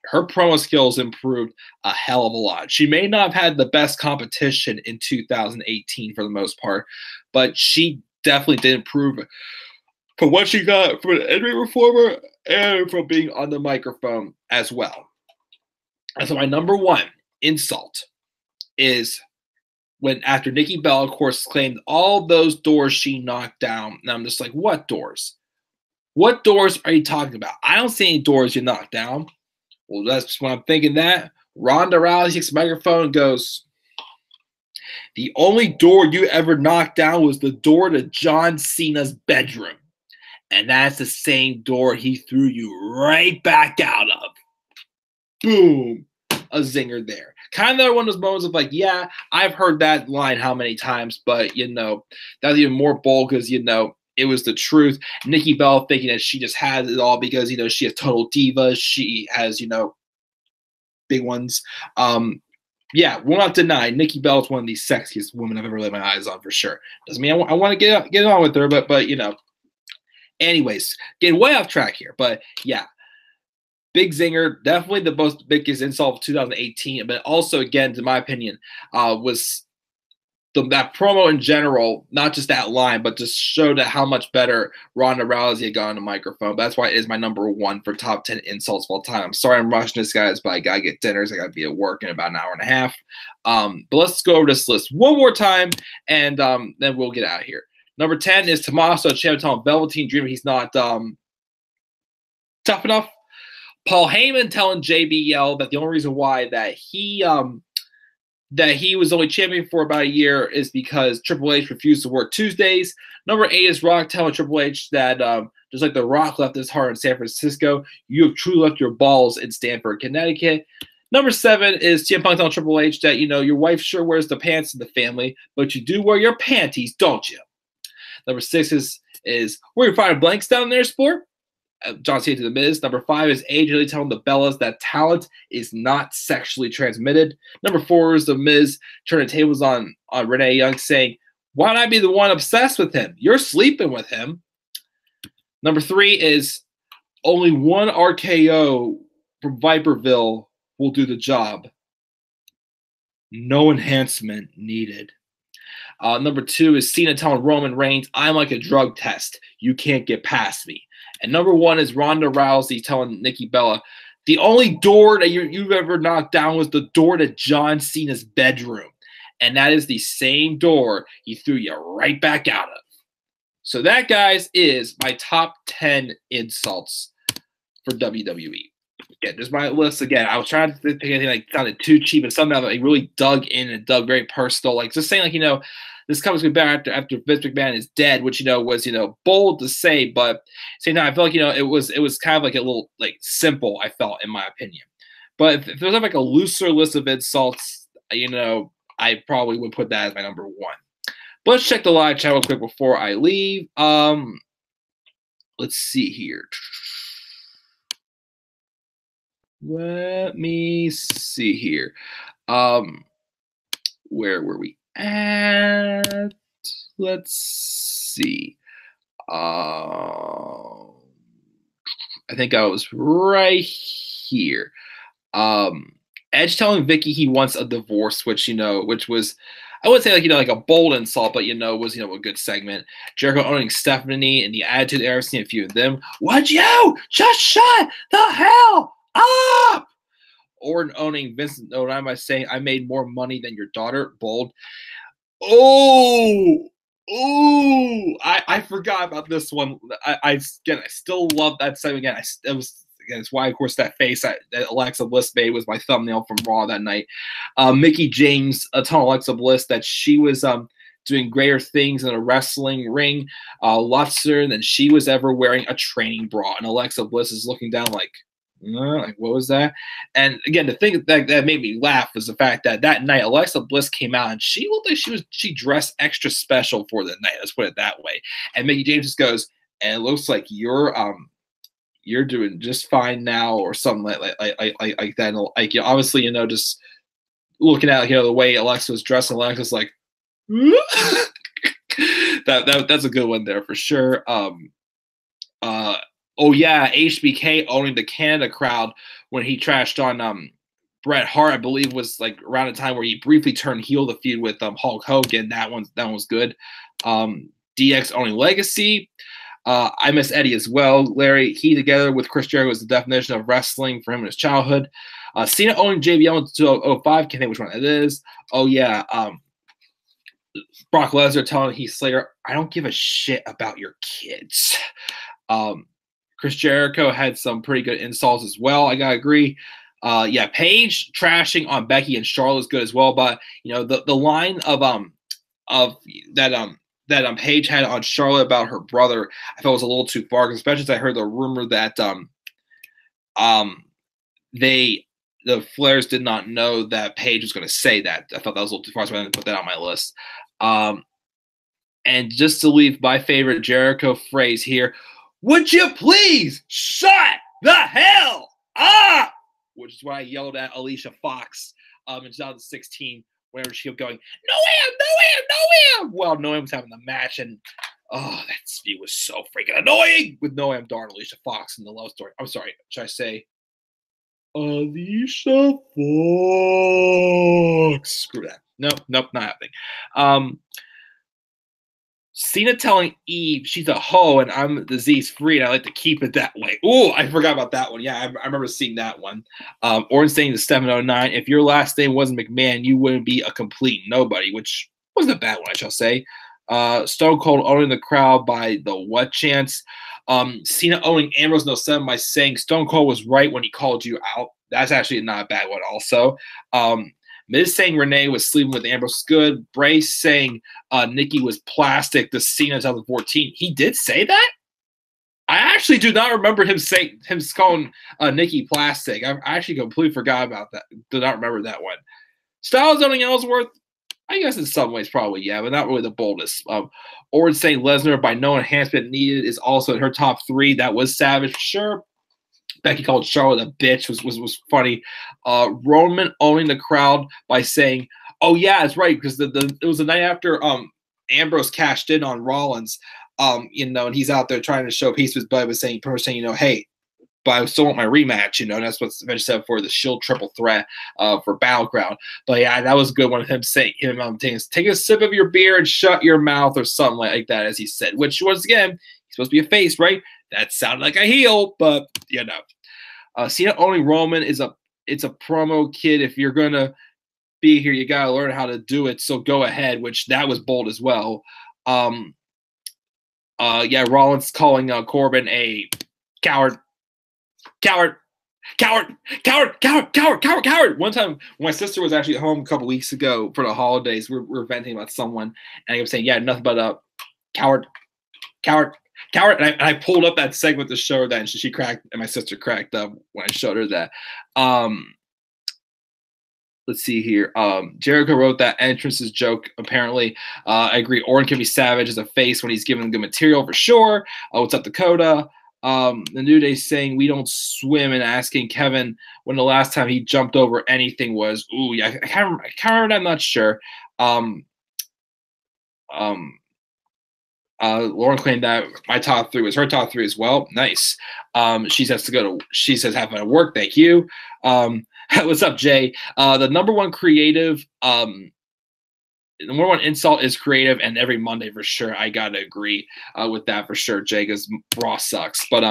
her promo skills improved a hell of a lot. She may not have had the best competition in 2018 for the most part, but she definitely did improve from what she got from an in-ring performer and from being on the microphone as well. And so my number 1 insult is when, after Nikki Bella, of course, claimed all those doors she knocked down. And I'm just like, what doors? What doors are you talking about? I don't see any doors you knocked down. Well, that's just when I'm thinking that. Ronda Rousey takes the microphone and goes, the only door you ever knocked down was the door to John Cena's bedroom. And that's the same door he threw you right back out of. Boom. A zinger there. Kind of one of those moments of like, yeah, I've heard that line how many times, but, that was even more bold because, it was the truth. Nikki Bella thinking that she just has it all because, she has total diva. She has, big ones. Yeah, will not deny Nikki Bella is one of the sexiest women I've ever laid my eyes on for sure. Doesn't mean I want to get on with her, but you know. Anyways, getting way off track here, but yeah, big zinger, definitely the most biggest insult of 2018, but also again, to my opinion, was that promo in general, not just that line, but just showed how much better Ronda Rousey had got on the microphone. But that's why it is my number one for top 10 insults of all time. I'm sorry I'm rushing this, guys, but I gotta get dinners. I gotta be at work in about an hour and a half. But let's go over this list one more time, and then we'll get out of here. Number 10 is Tommaso Ciampa telling Velveteen Dream he's not tough enough. Paul Heyman telling JBL that the only reason why that he was only champion for about a year is because Triple H refused to work Tuesdays. Number 8 is Rock telling Triple H that just like The Rock left his heart in San Francisco, you have truly left your balls in Stamford, Connecticut. Number 7 is CM Punk telling Triple H that, you know, your wife sure wears the pants in the family, but you do wear your panties, don't you? Number 6 is where you find blanks down there, sport? John Cena to The Miz. Number 5 is AJ Lee telling the Bellas that talent is not sexually transmitted. Number 4 is The Miz turning tables on Renee Young, saying, why not I be the one obsessed with him? You're sleeping with him. Number 3 is only one RKO from Viperville will do the job. No enhancement needed. Number 2 is Cena telling Roman Reigns, I'm like a drug test. You can't get past me. And number 1 is Ronda Rousey telling Nikki Bella, the only door that you've ever knocked down was the door to John Cena's bedroom. And that is the same door he threw you right back out of. So that, guys, is my top 10 insults for WWE. Again, there's my list. Again, I was trying to pick anything like sounded too cheap, and somehow I really dug in and dug very personal. Like just saying, like, you know, this comes back after Vince McMahon is dead, which, you know, was, you know, bold to say, but say now I feel like, you know, it was kind of like a little like simple, I felt, in my opinion. But if there's like a looser list of insults, you know, I probably would put that as my number 1. But let's check the live chat real quick before I leave. Let's see here. Let me see here. Where were we at? Let's see. I think I was right here. Edge telling Vicky he wants a divorce, which, you know, which was, I wouldn't say like, you know, like a bold insult, but, you know, was, you know, a good segment. Jericho owning Stephanie and the Attitude Era, seen a few of them. Would you just shut the hell up? Orton owning Vincent O'Neill by saying, I made more money than your daughter. Bold. Oh, I forgot about this one. I still love that segment. Again, it's why, of course, that face that Alexa Bliss made was my thumbnail from Raw that night. Mickie James telling Alexa Bliss that she was doing greater things in a wrestling ring, lots sooner than she was ever wearing a training bra. And Alexa Bliss is looking down like what was that? And again, the thing that made me laugh was the fact that night Alexa Bliss came out and she looked like she dressed extra special for the night. Let's put it that way. And Mickie James just goes, and it looks like you're doing just fine now, or something like that. And like, you know, obviously, you know, just looking at, you know, the way Alexa was dressed, and Alexa's like, that's a good one there for sure. Oh yeah, HBK owning the Canada crowd when he trashed on Bret Hart, I believe, was like around the time where he briefly turned heel the feud with Hulk Hogan. That one was good. DX owning Legacy. I Miss Eddie as well. Larry, he together with Chris Jericho was the definition of wrestling for him in his childhood. Cena owning JBL in 2005. Can't think which one it is. Oh yeah. Brock Lesnar telling Heath Slater, I don't give a shit about your kids. Chris Jericho had some pretty good insults as well. I gotta agree. Yeah, Paige trashing on Becky and Charlotte is good as well. But you know, the line of that Paige had on Charlotte about her brother, I thought was a little too far, especially as I heard the rumor that the Flairs did not know that Paige was going to say that. I thought that was a little too far, so I didn't put that on my list. And just to leave my favorite Jericho phrase here, would you please shut the hell up? Which is why I yelled at Alicia Fox in 2016, whenever she kept going, Noam, well, Noam was having the match, and oh, that feud was so freaking annoying with Noam Dar and Alicia Fox in the love story. I'm sorry, should I say Alicia Fox? Screw that. Nope, not happening. Cena telling Eve she's a hoe and I'm disease free, and I like to keep it that way. Oh, I forgot about that one. Yeah, I remember seeing that one. Orton saying to 709, if your last name wasn't McMahon, you wouldn't be a complete nobody, which wasn't a bad one, I shall say. Stone Cold owning the crowd by the what chance. Cena owning Ambrose in 07 by saying Stone Cold was right when he called you out. That's actually not a bad one also. Miz saying Renee was sleeping with Ambrose good. Bray saying Nikki was plastic to Cena 2014. He did say that? I actually do not remember him calling Nikki plastic. I actually completely forgot about that. Do not remember that one. Styles owning Ellsworth? I guess in some ways probably, yeah, but not really the boldest. Orton saying Lesnar by no enhancement needed is also in her top 3. That was savage for sure. Becky called Charlotte a bitch was funny. Roman owning the crowd by saying, "Oh yeah, it's right," because it was the night after Ambrose cashed in on Rollins, and he's out there trying to show peace with his buddy, saying, hey, but I still want my rematch, and that's what's eventually set for the Shield triple threat for Battleground. But yeah, that was a good one of him saying, take a sip of your beer and shut your mouth or something like that, as he said, which once again, he's supposed to be a face, right? That sounded like a heel, but Cena owning Roman it's a promo, kid. If you're gonna be here, you gotta learn how to do it. So go ahead, which that was bold as well. Rollins calling Corbin a coward. One time, when my sister was actually at home a couple weeks ago for the holidays, we were venting about someone, and I was saying, yeah, nothing but a coward. And I pulled up that segment to show her that, and she cracked, and my sister cracked up when I showed her that. Let's see here. Jericho wrote that entrance's joke, apparently. I agree. Orton can be savage as a face when he's given good material for sure. What's up, Dakota? The New Day saying we don't swim, and asking Kevin when the last time he jumped over anything was. Ooh, yeah, I can't remember. I'm not sure. Lauren claimed that my top 3 was her top 3 as well. Nice. She says have a work. Thank you. What's up, Jay? The number one creative, the number one insult is creative, and every Monday for sure. I gotta agree with that for sure, Jay, because Raw sucks. But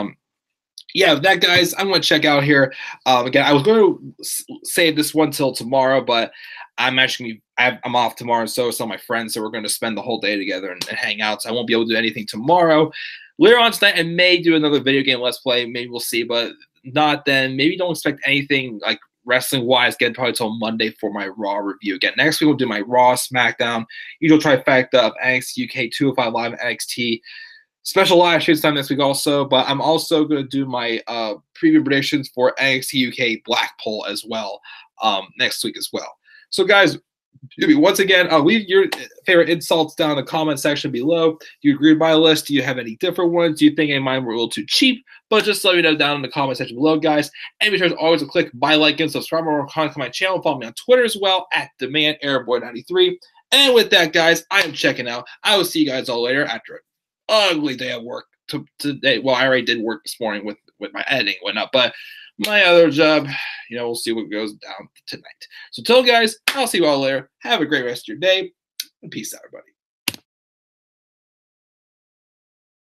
yeah, that guys, I'm gonna check out here. Again, I was going to save this one till tomorrow, but I'm actually I'm off tomorrow, and so are some of my friends. So we're going to spend the whole day together and hang out. So I won't be able to do anything tomorrow. Later on tonight, I may do another video game Let's Play. Maybe we'll see, but not then. Maybe don't expect anything like wrestling-wise. Again, probably till Monday for my Raw review. Again, next week we'll do my Raw, SmackDown, usual trifecta of NXT UK, 205 Live, NXT. Special live streams time next week also, but I'm also going to do my preview predictions for NXT UK Blackpool as well next week as well. So, guys, once again, leave your favorite insults down in the comment section below. Do you agree with my list? Do you have any different ones? Do you think any of mine were a little too cheap? But just let me know down in the comment section below, guys. And be sure as always to click buy, like, and subscribe or comment on my channel. Follow me on Twitter as well at DemandAirboy93. And with that, guys, I am checking out. I will see you guys all later after an ugly day at work today. Well, I already did work this morning with my editing and whatnot, but my other job, we'll see what goes down tonight. So, guys, I'll see you all later. Have a great rest of your day, and peace out, everybody.